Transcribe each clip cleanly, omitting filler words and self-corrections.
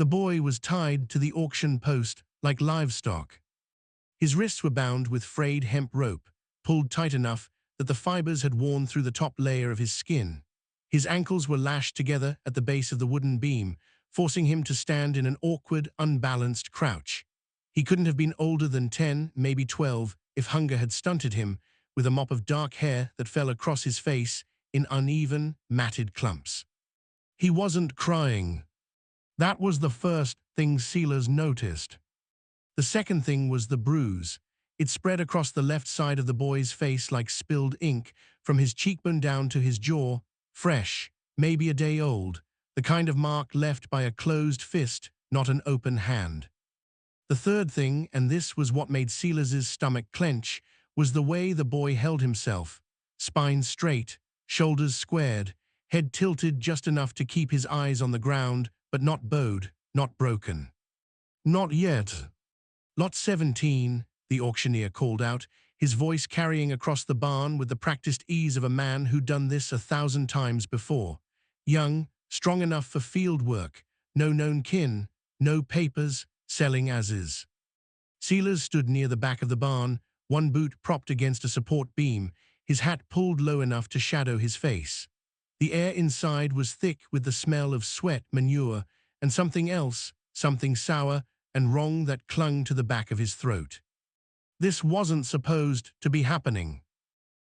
The boy was tied to the auction post like livestock. His wrists were bound with frayed hemp rope, pulled tight enough that the fibers had worn through the top layer of his skin. His ankles were lashed together at the base of the wooden beam, forcing him to stand in an awkward, unbalanced crouch. He couldn't have been older than 10, maybe 12, if hunger had stunted him, with a mop of dark hair that fell across his face in uneven, matted clumps. He wasn't crying. That was the first thing Sealers noticed. The second thing was the bruise. It spread across the left side of the boy's face like spilled ink, from his cheekbone down to his jaw, fresh, maybe a day old, the kind of mark left by a closed fist, not an open hand. The third thing, and this was what made Sealers' stomach clench, was the way the boy held himself, spine straight, shoulders squared, head tilted just enough to keep his eyes on the ground, but not bowed, not broken. Not yet. Lot 17, the auctioneer called out, his voice carrying across the barn with the practiced ease of a man who'd done this 1,000 times before. Young, strong enough for field work, no known kin, no papers, selling as is. Sealers stood near the back of the barn, one boot propped against a support beam, his hat pulled low enough to shadow his face. The air inside was thick with the smell of sweat, manure, and something else, something sour and wrong that clung to the back of his throat. This wasn't supposed to be happening.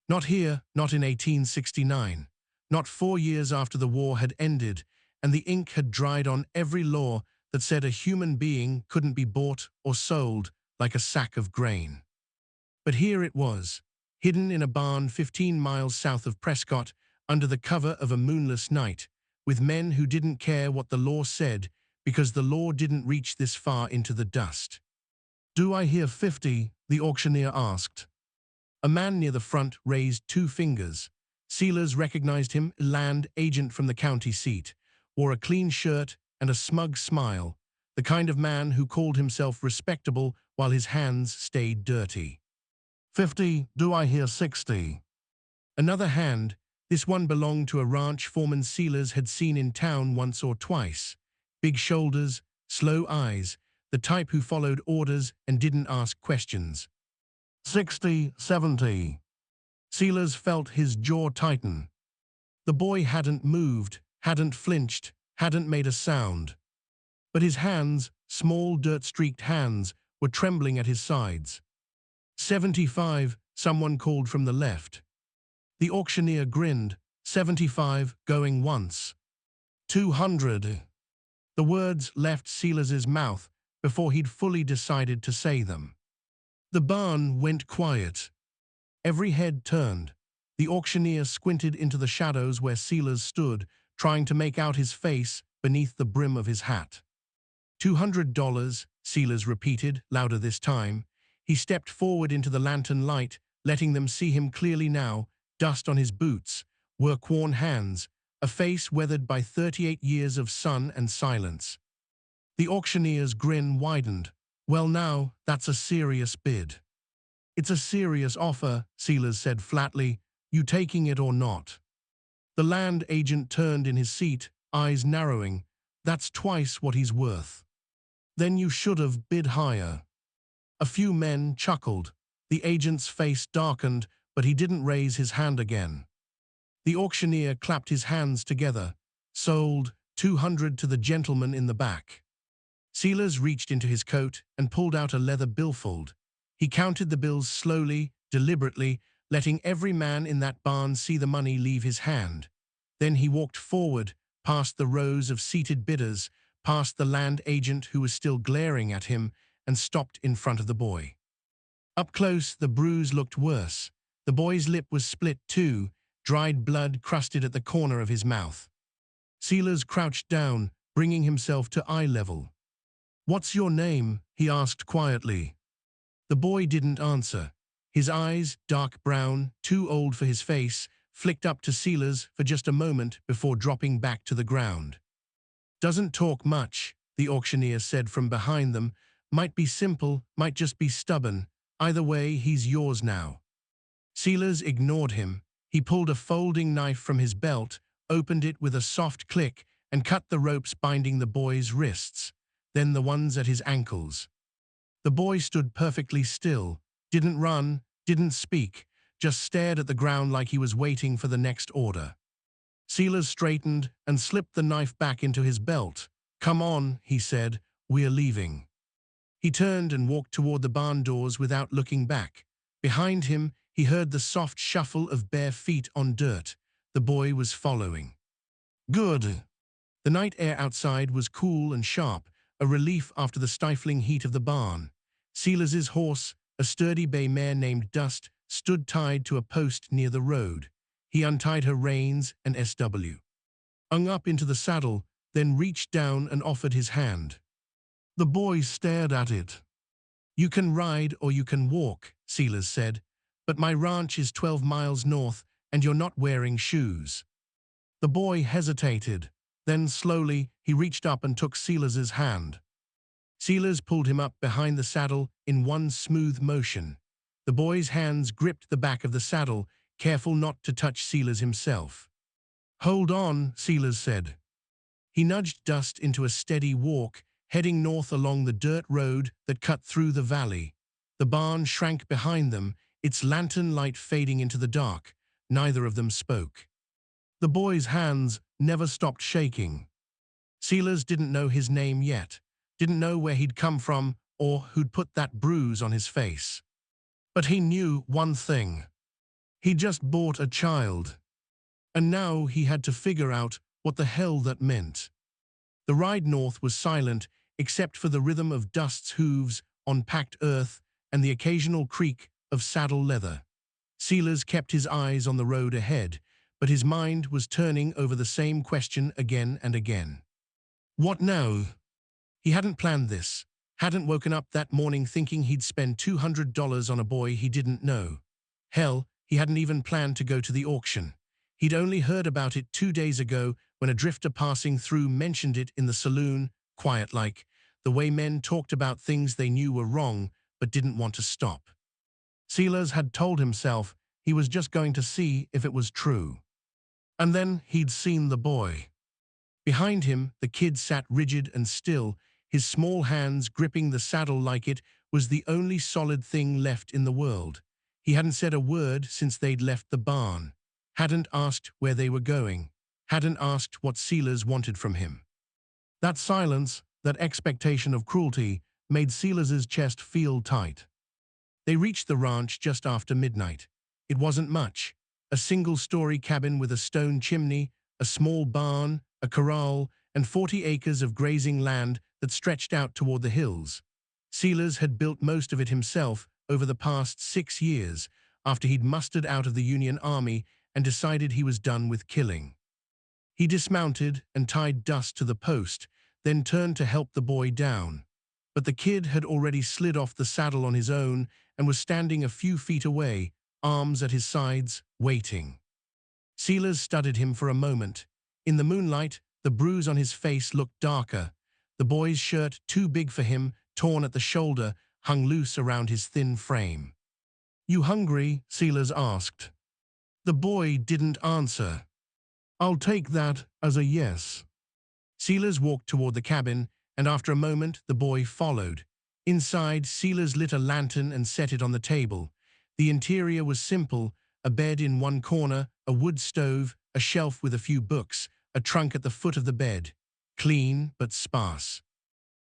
Not here, not in 1869. Not 4 years after the war had ended and the ink had dried on every law that said a human being couldn't be bought or sold like a sack of grain. But here it was, hidden in a barn 15 miles south of Prescott, under the cover of a moonless night, with men who didn't care what the law said because the law didn't reach this far into the dust. "Do I hear 50?" the auctioneer asked. A man near the front raised 2 fingers. Sealers recognized him, land agent from the county seat, wore a clean shirt and a smug smile, the kind of man who called himself respectable while his hands stayed dirty. 50, do I hear 60? Another hand, this one belonged to a ranch foreman Sealers had seen in town once or twice. Big shoulders, slow eyes, the type who followed orders and didn't ask questions. 60, 70. Sealers felt his jaw tighten. The boy hadn't moved, hadn't flinched, hadn't made a sound. But his hands, small dirt-streaked hands, were trembling at his sides. 75, someone called from the left. The auctioneer grinned. 75, going once. 200. The words left Sealers' mouth before he'd fully decided to say them. The barn went quiet. Every head turned. The auctioneer squinted into the shadows where Sealers stood, trying to make out his face beneath the brim of his hat. $200, Sealers repeated, louder this time. He stepped forward into the lantern light, letting them see him clearly now, dust on his boots, work-worn hands, a face weathered by 38 years of sun and silence. The auctioneer's grin widened. "Well now, that's a serious bid." "It's a serious offer," Sealers said flatly. "You taking it or not?" The land agent turned in his seat, eyes narrowing. "That's twice what he's worth." "Then you should have bid higher." A few men chuckled. The agent's face darkened, but he didn't raise his hand again. The auctioneer clapped his hands together. "Sold, 200 to the gentleman in the back." Sealers reached into his coat and pulled out a leather billfold. He counted the bills slowly, deliberately, letting every man in that barn see the money leave his hand. Then he walked forward, past the rows of seated bidders, past the land agent who was still glaring at him, and stopped in front of the boy. Up close, the bruise looked worse. The boy's lip was split too, dried blood crusted at the corner of his mouth. Sealers crouched down, bringing himself to eye level. "What's your name?" he asked quietly. The boy didn't answer. His eyes, dark brown, too old for his face, flicked up to Sealers for just a moment before dropping back to the ground. "Doesn't talk much," the auctioneer said from behind them. "Might be simple, might just be stubborn. Either way, he's yours now." Sealers ignored him. He pulled a folding knife from his belt, opened it with a soft click, and cut the ropes binding the boy's wrists. then the ones at his ankles. The boy stood perfectly still, didn't run, didn't speak, just stared at the ground like he was waiting for the next order. Silas straightened and slipped the knife back into his belt. "Come on," he said, "we're leaving." He turned and walked toward the barn doors without looking back. Behind him, he heard the soft shuffle of bare feet on dirt. The boy was following. Good. The night air outside was cool and sharp, a relief after the stifling heat of the barn. Silas's horse, a sturdy bay mare named Dust, stood tied to a post near the road. He untied her reins and hung up into the saddle, then reached down and offered his hand. The boy stared at it. "You can ride or you can walk," Silas said, "but my ranch is 12 miles north and you're not wearing shoes." The boy hesitated. Then slowly he reached up and took Silas's hand. Silas pulled him up behind the saddle in one smooth motion. The boy's hands gripped the back of the saddle, careful not to touch Silas himself. "Hold on," Silas said. He nudged Dust into a steady walk, heading north along the dirt road that cut through the valley. The barn shrank behind them, its lantern light fading into the dark. Neither of them spoke. The boy's hands never stopped shaking. Silas didn't know his name yet, didn't know where he'd come from or who'd put that bruise on his face. But he knew one thing. He'd just bought a child. And now he had to figure out what the hell that meant. The ride north was silent, except for the rhythm of Dust's hooves on packed earth and the occasional creak of saddle leather. Silas kept his eyes on the road ahead, but his mind was turning over the same question again and again. What now? He hadn't planned this, hadn't woken up that morning thinking he'd spend $200 on a boy he didn't know. Hell, he hadn't even planned to go to the auction. He'd only heard about it 2 days ago when a drifter passing through mentioned it in the saloon, quiet-like, the way men talked about things they knew were wrong but didn't want to stop. Silas had told himself he was just going to see if it was true. And then he'd seen the boy. Behind him, the kid sat rigid and still, his small hands gripping the saddle like it was the only solid thing left in the world. He hadn't said a word since they'd left the barn, hadn't asked where they were going, hadn't asked what Silas wanted from him. That silence, that expectation of cruelty, made Silas's chest feel tight. They reached the ranch just after midnight. It wasn't much. A single-story cabin with a stone chimney, a small barn, a corral, and 40 acres of grazing land that stretched out toward the hills. Silas had built most of it himself over the past 6 years, after he'd mustered out of the Union Army and decided he was done with killing. He dismounted and tied Dust to the post, then turned to help the boy down. But the kid had already slid off the saddle on his own and was standing a few feet away, arms at his sides, waiting. Silas studied him for a moment. In the moonlight, the bruise on his face looked darker. The boy's shirt, too big for him, torn at the shoulder, hung loose around his thin frame. "You hungry?" Silas asked. The boy didn't answer. "I'll take that as a yes." Silas walked toward the cabin, and after a moment the boy followed. Inside, Silas lit a lantern and set it on the table. The interior was simple, a bed in one corner, a wood stove, a shelf with a few books, a trunk at the foot of the bed. Clean but sparse.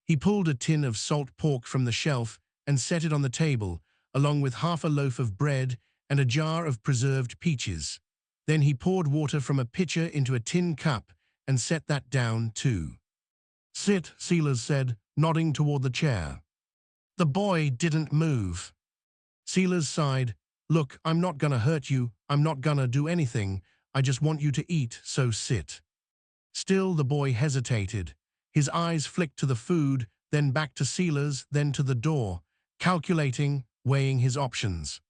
He pulled a tin of salt pork from the shelf and set it on the table, along with half a loaf of bread and a jar of preserved peaches. Then he poured water from a pitcher into a tin cup and set that down too. "Sit," Silas said, nodding toward the chair. The boy didn't move. Silas sighed. "Look, I'm not gonna hurt you. I'm not gonna do anything. I just want you to eat, so sit." Still, the boy hesitated. His eyes flicked to the food, then back to Silas, then to the door, calculating, weighing his options.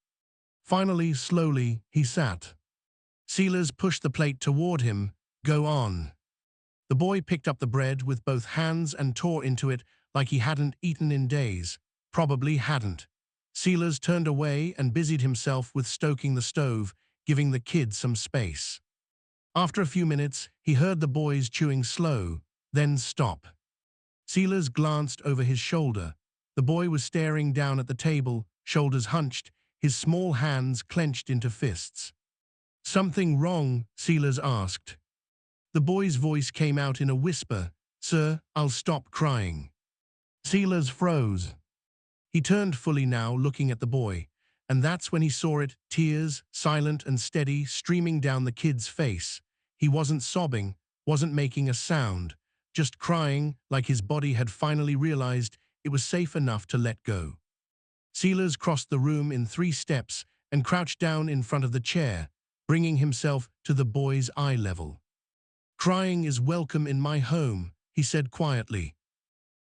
Finally, slowly, he sat. Silas pushed the plate toward him. "Go on." The boy picked up the bread with both hands and tore into it like he hadn't eaten in days. Probably hadn't. Silas turned away and busied himself with stoking the stove, giving the kid some space. After a few minutes, he heard the boys chewing slow, then stop. Silas glanced over his shoulder. The boy was staring down at the table, shoulders hunched, his small hands clenched into fists. "Something wrong?" Silas asked. The boy's voice came out in a whisper. "Sir, I'll stop crying." Silas froze. He turned fully now, looking at the boy, and that's when he saw it, tears, silent and steady, streaming down the kid's face. He wasn't sobbing, wasn't making a sound, just crying like his body had finally realized it was safe enough to let go. Silas crossed the room in 3 steps and crouched down in front of the chair, bringing himself to the boy's eye level. "Crying is welcome in my home," he said quietly.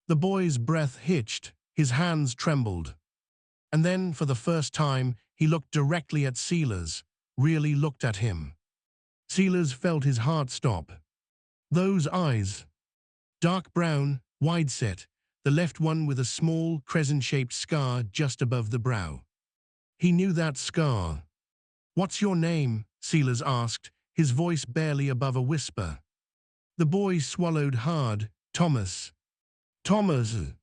The boy's breath hitched, his hands trembled. And then, for the first time, he looked directly at Silas, really looked at him. Silas felt his heart stop. Those eyes. Dark brown, wide-set, the left one with a small, crescent-shaped scar just above the brow. He knew that scar. "What's your name?" Silas asked, his voice barely above a whisper. The boy swallowed hard. "Thomas." "Thomas."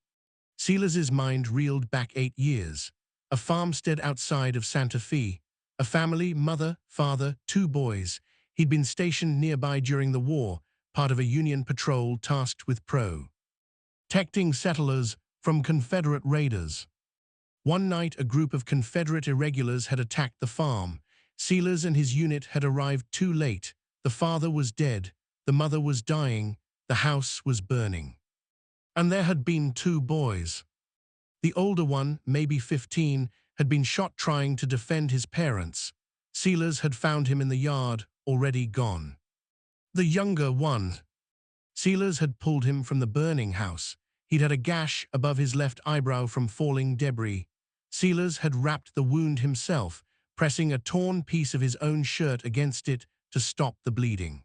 Silas's mind reeled back 8 years. A farmstead outside of Santa Fe. A family, mother, father, 2 boys. He'd been stationed nearby during the war, part of a Union patrol tasked with protecting settlers from Confederate raiders. One night, a group of Confederate irregulars had attacked the farm. Silas and his unit had arrived too late. The father was dead. The mother was dying. The house was burning. And there had been 2 boys. The older one, maybe 15, had been shot trying to defend his parents. Silas had found him in the yard, already gone. The younger one. Silas had pulled him from the burning house. He'd had a gash above his left eyebrow from falling debris. Silas had wrapped the wound himself, pressing a torn piece of his own shirt against it to stop the bleeding.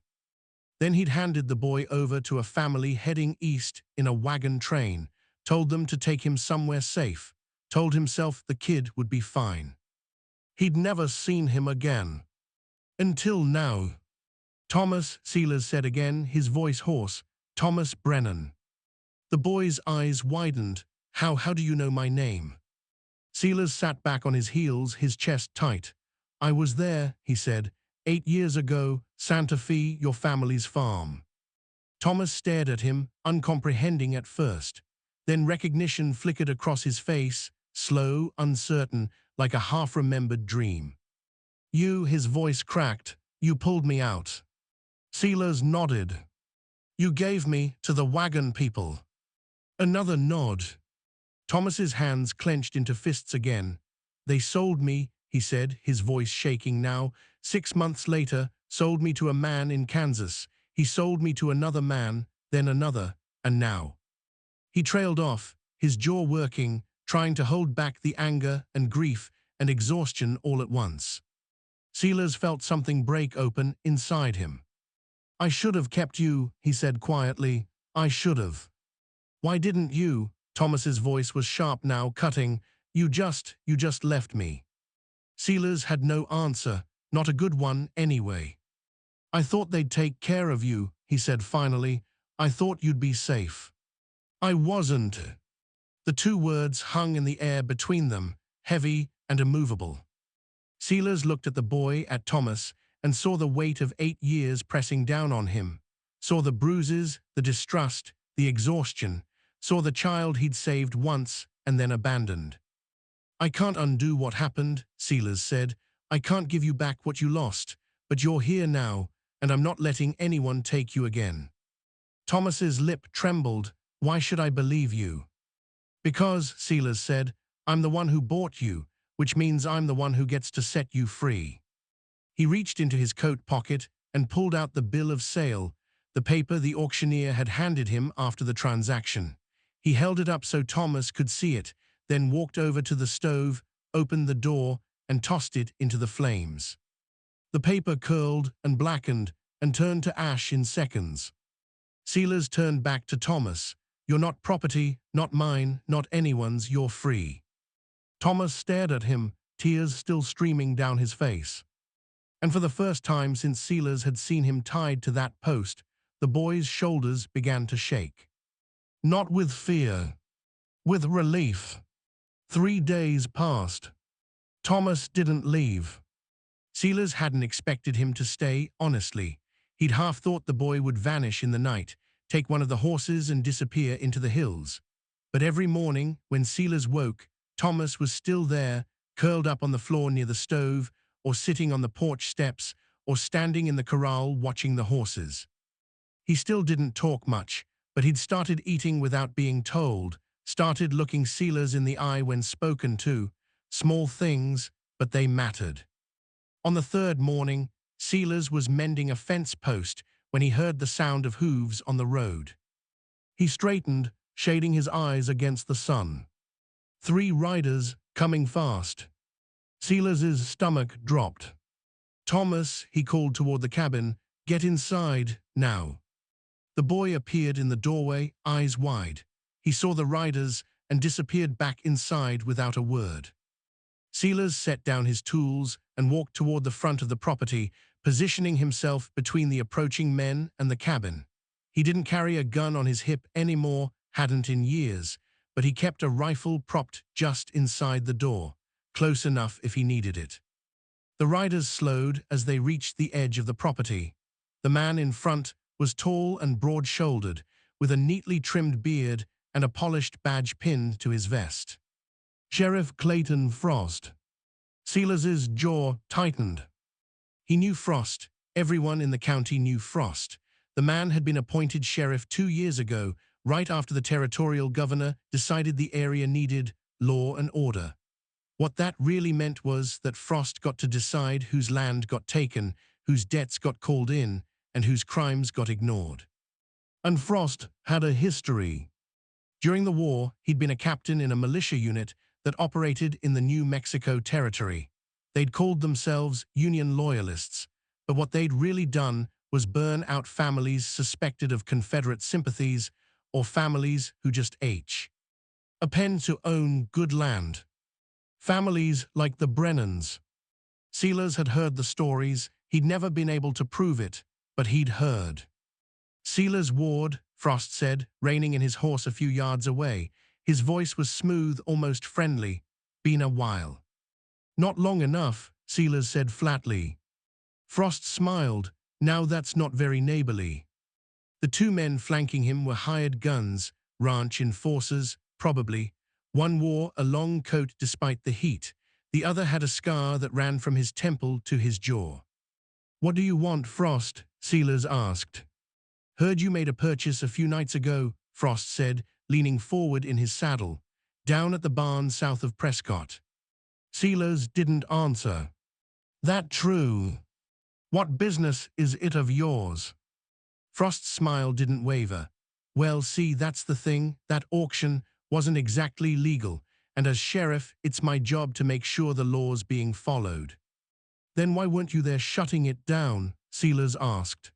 Then he'd handed the boy over to a family heading east in a wagon train, told them to take him somewhere safe, told himself the kid would be fine. He'd never seen him again. Until now. "Thomas," Silas said again, his voice hoarse. "Thomas Brennan." The boy's eyes widened. How do you know my name?" Silas sat back on his heels, his chest tight. "I was there," he said. 8 years ago, Santa Fe, your family's farm." Thomas stared at him, uncomprehending at first. Then recognition flickered across his face, slow, uncertain, like a half-remembered dream. "You," his voice cracked, "you pulled me out." Silas nodded. "You gave me to the wagon people." Another nod. Thomas's hands clenched into fists again. "They sold me," he said, his voice shaking now. 6 months later, sold me to a man in Kansas. He sold me to another man, then another, and now." He trailed off, his jaw working, trying to hold back the anger and grief and exhaustion all at once. Silas felt something break open inside him. "I should have kept you," he said quietly. "I should have." "Why didn't you?" Thomas's voice was sharp now, cutting. You just left me." Silas had no answer, not a good one anyway. "I thought they'd take care of you," he said finally. "I thought you'd be safe." "I wasn't." The 2 words hung in the air between them, heavy and immovable. Silas looked at the boy, at Thomas, and saw the weight of 8 years pressing down on him. Saw the bruises, the distrust, the exhaustion. Saw the child he'd saved once and then abandoned. "I can't undo what happened," Silas said. "I can't give you back what you lost, but you're here now, and I'm not letting anyone take you again." Thomas's lip trembled. "Why should I believe you?" "Because," Silas said, "I'm the one who bought you, which means I'm the one who gets to set you free." He reached into his coat pocket and pulled out the bill of sale, the paper the auctioneer had handed him after the transaction. He held it up so Thomas could see it, then walked over to the stove, opened the door, and tossed it into the flames. The paper curled and blackened and turned to ash in seconds. Silas turned back to Thomas. "You're not property, not mine, not anyone's, you're free." Thomas stared at him, tears still streaming down his face. And for the first time since Silas had seen him tied to that post, the boy's shoulders began to shake. Not with fear, with relief. 3 days passed. Thomas didn't leave. Silas hadn't expected him to stay, honestly. He'd half thought the boy would vanish in the night, take one of the horses and disappear into the hills. But every morning, when Silas woke, Thomas was still there, curled up on the floor near the stove, or sitting on the porch steps, or standing in the corral watching the horses. He still didn't talk much, but he'd started eating without being told, started looking Silas in the eye when spoken to. Small things, but they mattered. On the third morning, Silas was mending a fence post when he heard the sound of hooves on the road. He straightened, shading his eyes against the sun. 3 riders, coming fast. Silas's stomach dropped. "Thomas," he called toward the cabin, "get inside, now." The boy appeared in the doorway, eyes wide. He saw the riders and disappeared back inside without a word. Silas set down his tools and walked toward the front of the property, positioning himself between the approaching men and the cabin. He didn't carry a gun on his hip anymore, hadn't in years, but he kept a rifle propped just inside the door, close enough if he needed it. The riders slowed as they reached the edge of the property. The man in front was tall and broad-shouldered, with a neatly trimmed beard and a polished badge pinned to his vest. Sheriff Clayton Frost. Silas's jaw tightened. He knew Frost. Everyone in the county knew Frost. The man had been appointed sheriff 2 years ago, right after the territorial governor decided the area needed law and order. What that really meant was that Frost got to decide whose land got taken, whose debts got called in, and whose crimes got ignored. And Frost had a history. During the war, he'd been a captain in a militia unit that operated in the New Mexico Territory. They'd called themselves Union Loyalists, but what they'd really done was burn out families suspected of Confederate sympathies or families who just happened to own good land. Families like the Brennans. Silas had heard the stories. He'd never been able to prove it, but he'd heard. "Silas Ward," Frost said, reining in his horse a few yards away. His voice was smooth, almost friendly. "Been a while." "Not long enough," Silas said flatly. Frost smiled. "Now that's not very neighborly." The 2 men flanking him were hired guns, ranch enforcers, probably. One wore a long coat despite the heat. The other had a scar that ran from his temple to his jaw. "What do you want, Frost?" Silas asked. "Heard you made a purchase a few nights ago," Frost said, leaning forward in his saddle, "down at the barn south of Prescott." Silas didn't answer. "That true? What business is it of yours?" Frost's smile didn't waver. "Well, see, that's the thing. That auction wasn't exactly legal, and as sheriff, it's my job to make sure the law's being followed." "Then why weren't you there shutting it down?" Silas asked.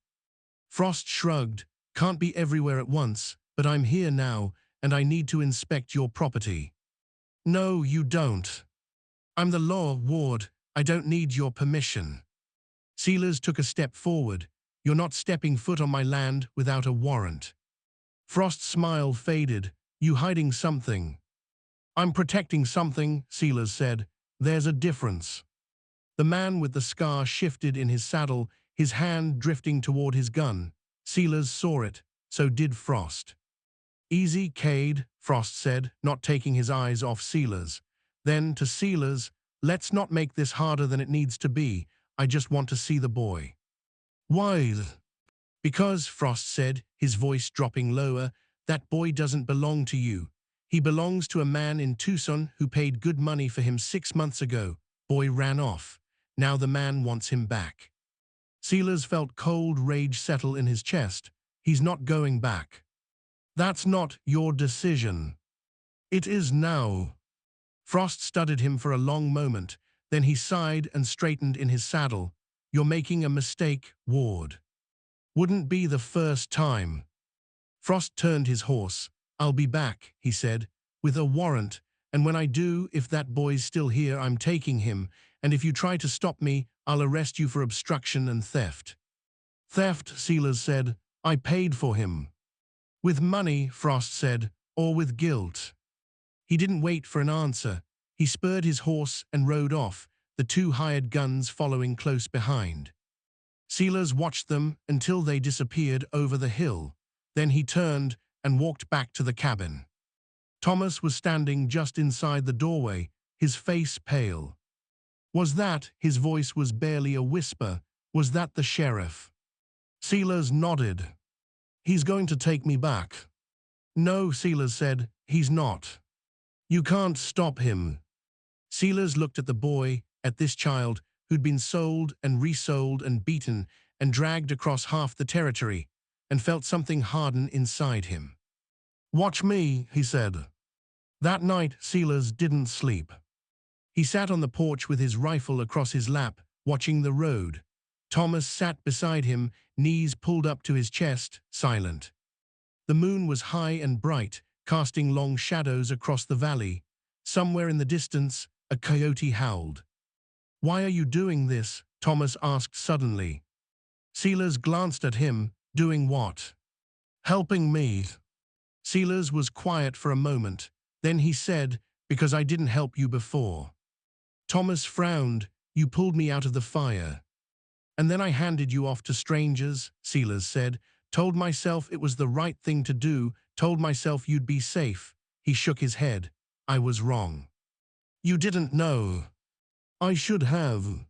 Frost shrugged. "Can't be everywhere at once, but I'm here now, and I need to inspect your property." "No, you don't. I'm the law, Ward. I don't need your permission." Silas took a step forward. "You're not stepping foot on my land without a warrant." Frost's smile faded. "You hiding something?" "I'm protecting something," Silas said. "There's a difference." The man with the scar shifted in his saddle, his hand drifting toward his gun. Silas saw it. So did Frost. "Easy, Cade," Frost said, not taking his eyes off Silas. Then to Silas, "Let's not make this harder than it needs to be. I just want to see the boy." "Why?" "Because," Frost said, his voice dropping lower, "that boy doesn't belong to you. He belongs to a man in Tucson who paid good money for him 6 months ago. Boy ran off. Now the man wants him back." Silas felt cold rage settle in his chest. "He's not going back." "That's not your decision." "It is now." Frost studied him for a long moment. Then he sighed and straightened in his saddle. "You're making a mistake, Ward. Wouldn't be the first time." Frost turned his horse. "I'll be back," he said, "with a warrant, and when I do, if that boy's still here, I'm taking him, and if you try to stop me, I'll arrest you for obstruction and theft." "Theft," Silas said. "I paid for him." With money, Frost said, or with guilt. He didn't wait for an answer. He spurred his horse and rode off, the two hired guns following close behind. Sealers watched them until they disappeared over the hill. Then he turned and walked back to the cabin. Thomas was standing just inside the doorway, his face pale. Was that, his voice was barely a whisper, was that the sheriff? Sealers nodded. He's going to take me back. No, Sealers said, he's not. You can't stop him. Sealers looked at the boy, at this child, who'd been sold and resold and beaten and dragged across half the territory, and felt something harden inside him. Watch me, he said. That night, Sealers didn't sleep. He sat on the porch with his rifle across his lap, watching the road. Thomas sat beside him, knees pulled up to his chest, silent. The moon was high and bright, casting long shadows across the valley. Somewhere in the distance, a coyote howled. Why are you doing this? Thomas asked suddenly. Sealers glanced at him. Doing what? Helping me. Sealers was quiet for a moment. Then he said, because I didn't help you before. Thomas frowned. You pulled me out of the fire. And then I handed you off to strangers, Sealers said. Told myself it was the right thing to do. Told myself you'd be safe. He shook his head. I was wrong. You didn't know. I should have.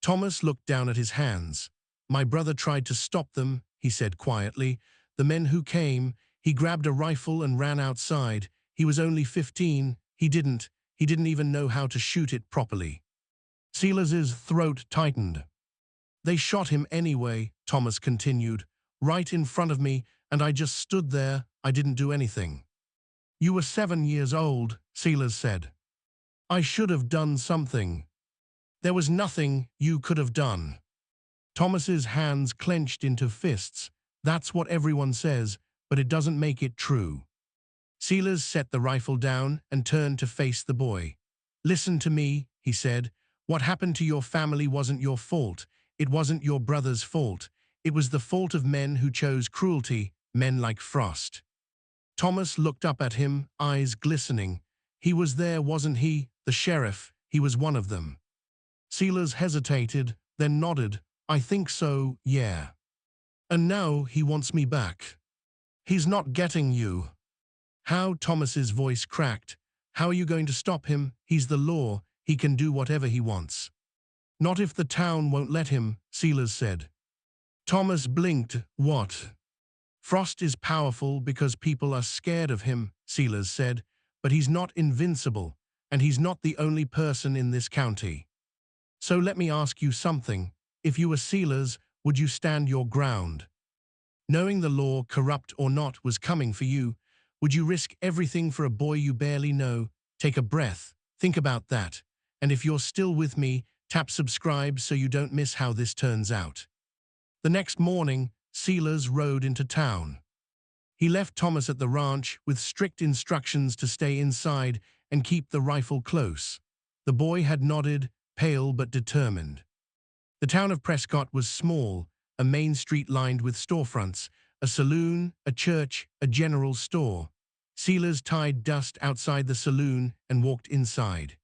Thomas looked down at his hands. My brother tried to stop them, he said quietly. The men who came, he grabbed a rifle and ran outside. He was only 15. He didn't even know how to shoot it properly. Sealers's throat tightened. They shot him anyway, Thomas continued, right in front of me, and I just stood there. I didn't do anything. You were 7 years old, Sealers said. I should have done something. There was nothing you could have done. Thomas's hands clenched into fists. That's what everyone says, but it doesn't make it true. Sealers set the rifle down and turned to face the boy. Listen to me, he said. What happened to your family wasn't your fault. It wasn't your brother's fault. It was the fault of men who chose cruelty, men like Frost. Thomas looked up at him, eyes glistening. He was there, wasn't he? The sheriff, he was one of them. Sealers hesitated, then nodded. I think so, yeah. And now he wants me back. He's not getting you. How? Thomas's voice cracked. How are you going to stop him? He's the law. He can do whatever he wants. Not if the town won't let him, Sealers said. Thomas blinked. What? Frost is powerful because people are scared of him, Sealers said, but he's not invincible, and he's not the only person in this county. So let me ask you something. If you were Sealers, would you stand your ground? Knowing the law, corrupt or not, was coming for you, would you risk everything for a boy you barely know? Take a breath. Think about that. And if you're still with me, tap subscribe so you don't miss how this turns out. The next morning, Sealers rode into town. He left Thomas at the ranch with strict instructions to stay inside and keep the rifle close. The boy had nodded, pale but determined. The town of Prescott was small, a main street lined with storefronts, a saloon, a church, a general store. Sealers tied dust outside the saloon and walked inside.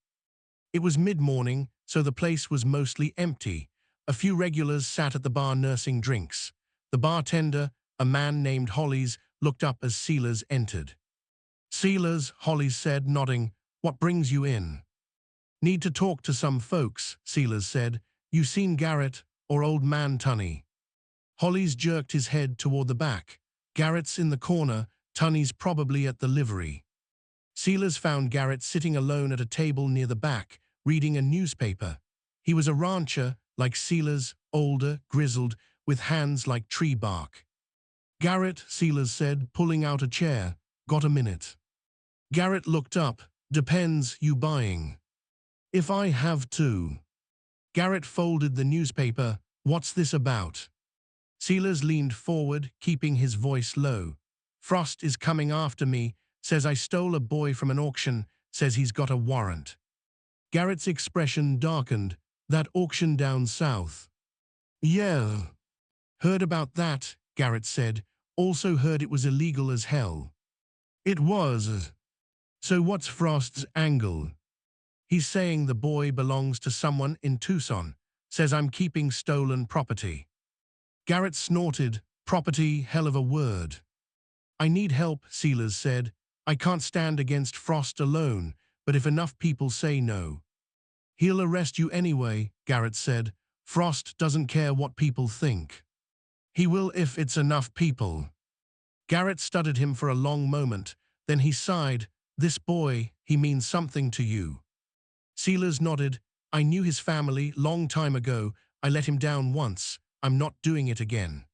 It was mid-morning, so the place was mostly empty. A few regulars sat at the bar nursing drinks. The bartender, a man named Hollies, looked up as Sealers entered. Sealers, Hollies said, nodding. What brings you in? Need to talk to some folks, Sealers said. You seen Garrett or old man Tunney? Hollies jerked his head toward the back. Garrett's in the corner, Tunney's probably at the livery. Sealers found Garrett sitting alone at a table near the back, reading a newspaper. He was a rancher, like Sealers, older, grizzled, with hands like tree bark. Garrett, Sealers said, pulling out a chair. Got a minute? Garrett looked up. Depends, you buying? If I have to. Garrett folded the newspaper. What's this about? Sealers leaned forward, keeping his voice low. Frost is coming after me, says I stole a boy from an auction, says he's got a warrant. Garrett's expression darkened. That auction down south. Yeah. Heard about that, Garrett said. also heard it was illegal as hell. It was. So what's Frost's angle? He's saying the boy belongs to someone in Tucson, says I'm keeping stolen property. Garrett snorted, property, hell of a word. I need help, Sealers said. I can't stand against Frost alone, but if enough people say no. He'll arrest you anyway, Garrett said. Frost doesn't care what people think. He will if it's enough people. Garrett studied him for a long moment, then he sighed. This boy, he means something to you. Sealers nodded. I knew his family long time ago. I let him down once. I'm not doing it again.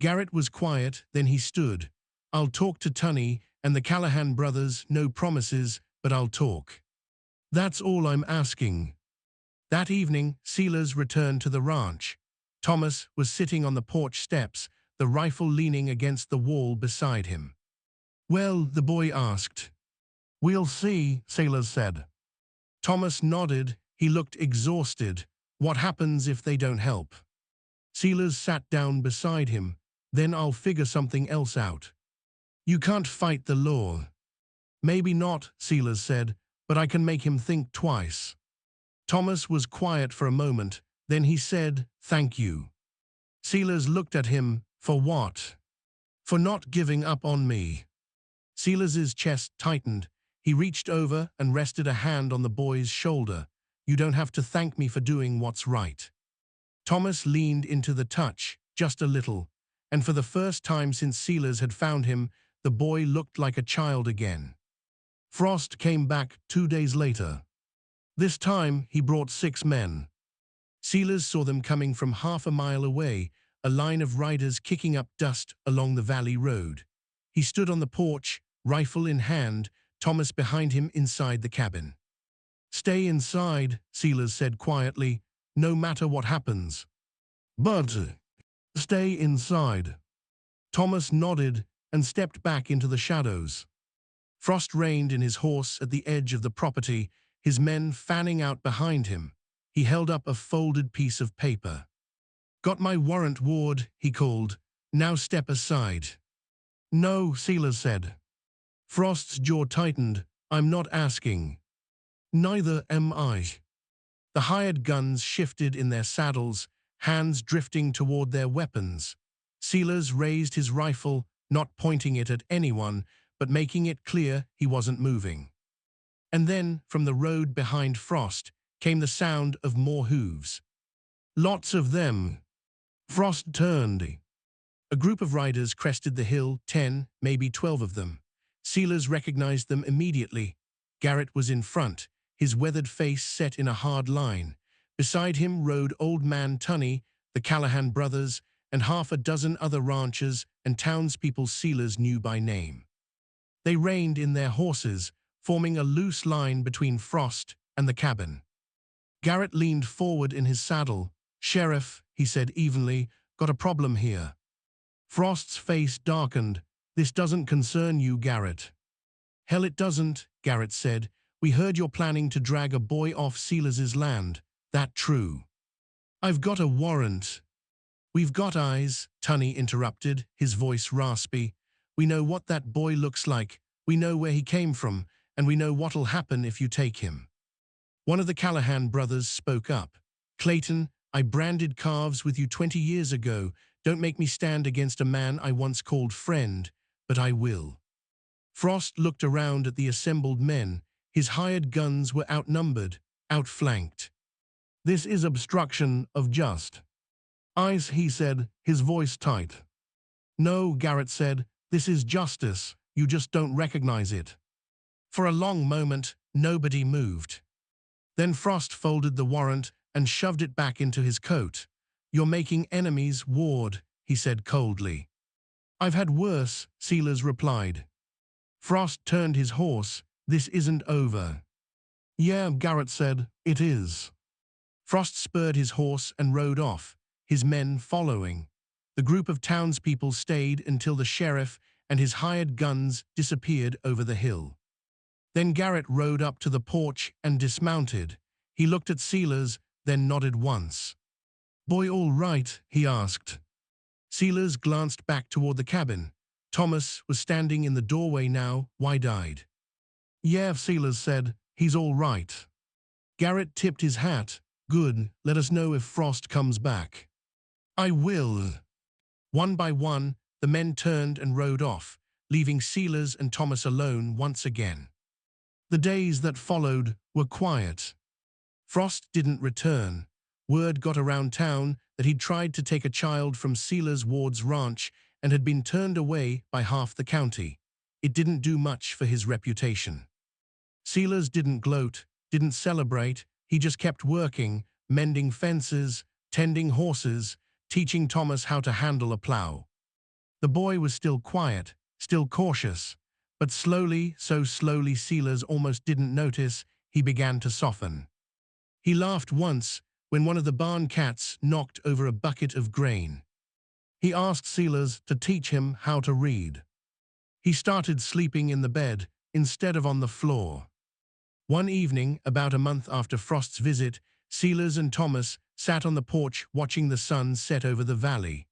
Garrett was quiet, then he stood. I'll talk to Tunney and the Callahan brothers, no promises, but I'll talk. That's all I'm asking. That evening, Sealers returned to the ranch. Thomas was sitting on the porch steps, the rifle leaning against the wall beside him. Well, the boy asked. We'll see, Sealers said. Thomas nodded. He looked exhausted. What happens if they don't help? Sealers sat down beside him. Then I'll figure something else out. You can't fight the law. Maybe not, Sealers said, but I can make him think twice. Thomas was quiet for a moment, then he said, thank you. Sealers looked at him, for what? For not giving up on me. Sealers's chest tightened. He reached over and rested a hand on the boy's shoulder. You don't have to thank me for doing what's right. Thomas leaned into the touch, just a little, and for the first time since Sealers had found him, the boy looked like a child again. Frost came back 2 days later. This time, he brought 6 men. Sealers saw them coming from half a mile away, a line of riders kicking up dust along the valley road. He stood on the porch, rifle in hand, Thomas behind him inside the cabin. Stay inside, Sealers said quietly, no matter what happens. But stay inside. Thomas nodded and stepped back into the shadows. Frost reined in his horse at the edge of the property, his men fanning out behind him. He held up a folded piece of paper. Got my warrant, Ward, he called. Now step aside. No, Sealers said. Frost's jaw tightened. I'm not asking. Neither am I. The hired guns shifted in their saddles, hands drifting toward their weapons. Sealers raised his rifle, not pointing it at anyone, but making it clear he wasn't moving. And then, from the road behind Frost, came the sound of more hooves. Lots of them. Frost turned. A group of riders crested the hill, 10, maybe 12 of them. Sealers recognized them immediately. Garrett was in front, his weathered face set in a hard line. Beside him rode Old Man Tunney, the Callahan brothers, and half a dozen other ranchers and townspeople Sealers knew by name. They reined in their horses, forming a loose line between Frost and the cabin. Garrett leaned forward in his saddle. Sheriff, he said evenly, got a problem here. Frost's face darkened. This doesn't concern you, Garrett. Hell it doesn't, Garrett said. We heard you're planning to drag a boy off Sealers's land. That true? I've got a warrant. We've got eyes, Tunney interrupted, his voice raspy. We know what that boy looks like. We know where he came from, and we know what'll happen if you take him. One of the Callahan brothers spoke up. Clayton, I branded calves with you 20 years ago. Don't make me stand against a man I once called friend, but I will. Frost looked around at the assembled men. His hired guns were outnumbered, outflanked. This is obstruction of justice. Eyes, he said, his voice tight. No, Garrett said, this is justice. You just don't recognize it. For a long moment, nobody moved. Then Frost folded the warrant and shoved it back into his coat. You're making enemies, Ward, he said coldly. I've had worse, Sealers replied. Frost turned his horse. This isn't over. Yeah, Garrett said, it is. Frost spurred his horse and rode off, his men following. The group of townspeople stayed until the sheriff and his hired guns disappeared over the hill. Then Garrett rode up to the porch and dismounted. He looked at Sealers, then nodded once. Boy all right, he asked. Sealers glanced back toward the cabin. Thomas was standing in the doorway now, wide-eyed. "Yeah," Sealers said. "He's all right." Garrett tipped his hat. "Good, let us know if Frost comes back." "I will." One by one, the men turned and rode off, leaving Sealers and Thomas alone once again. The days that followed were quiet. Frost didn't return. Word got around town that he'd tried to take a child from Sealers Ward's ranch and had been turned away by half the county. It didn't do much for his reputation. Sealers didn't gloat, didn't celebrate. He just kept working, mending fences, tending horses, teaching Thomas how to handle a plow. The boy was still quiet, still cautious, but slowly, so slowly Sealers almost didn't notice, he began to soften. He laughed once when one of the barn cats knocked over a bucket of grain. He asked Sealers to teach him how to read. He started sleeping in the bed instead of on the floor. One evening, about a month after Frost's visit, Sealers and Thomas sat on the porch watching the sun set over the valley.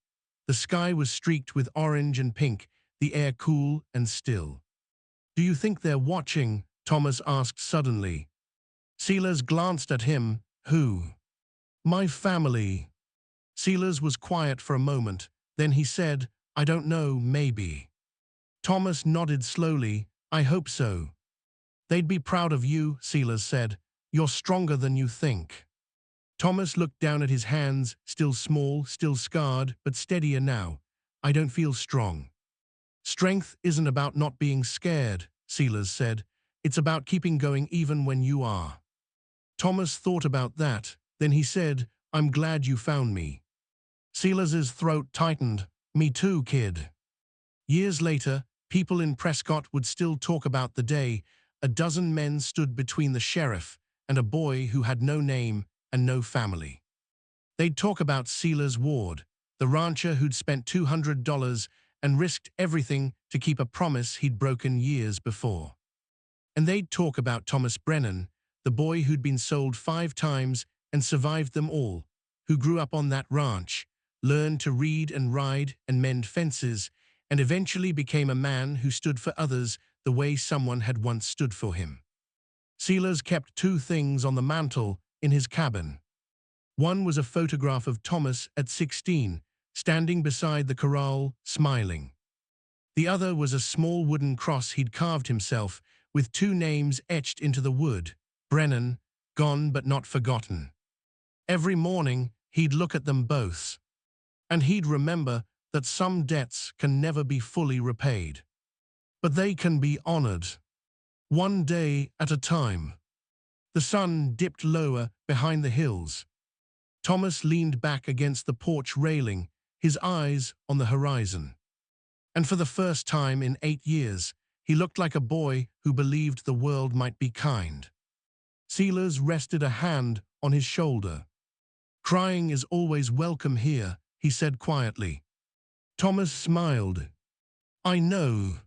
The sky was streaked with orange and pink, the air cool and still. "Do you think they're watching?" Thomas asked suddenly. Sealers glanced at him. "Who?" "My family." Sealers was quiet for a moment. Then he said, "I don't know, maybe." Thomas nodded slowly. "I hope so." "They'd be proud of you," Sealers said. "You're stronger than you think." Thomas looked down at his hands, still small, still scarred, but steadier now. "I don't feel strong." "Strength isn't about not being scared," Sealers said. "It's about keeping going even when you are." Thomas thought about that. Then he said, "I'm glad you found me." Sealers's throat tightened. "Me too, kid." Years later, people in Prescott would still talk about the day. A dozen men stood between the sheriff and a boy who had no name and no family. They'd talk about Sealers Ward, the rancher who'd spent $200 and risked everything to keep a promise he'd broken years before. And they'd talk about Thomas Brennan, the boy who'd been sold 5 times and survived them all, who grew up on that ranch, learned to read and ride and mend fences, and eventually became a man who stood for others the way someone had once stood for him. Sealers kept 2 things on the mantle in his cabin. One was a photograph of Thomas at 16, standing beside the corral, smiling. The other was a small wooden cross he'd carved himself, with 2 names etched into the wood: Brennan, gone but not forgotten. Every morning, he'd look at them both. And he'd remember that some debts can never be fully repaid. But they can be honored. One day at a time. The sun dipped lower behind the hills. Thomas leaned back against the porch railing, his eyes on the horizon. And for the first time in 8 years, he looked like a boy who believed the world might be kind. Sealers rested a hand on his shoulder. "Crying is always welcome here," he said quietly. Thomas smiled. "I know."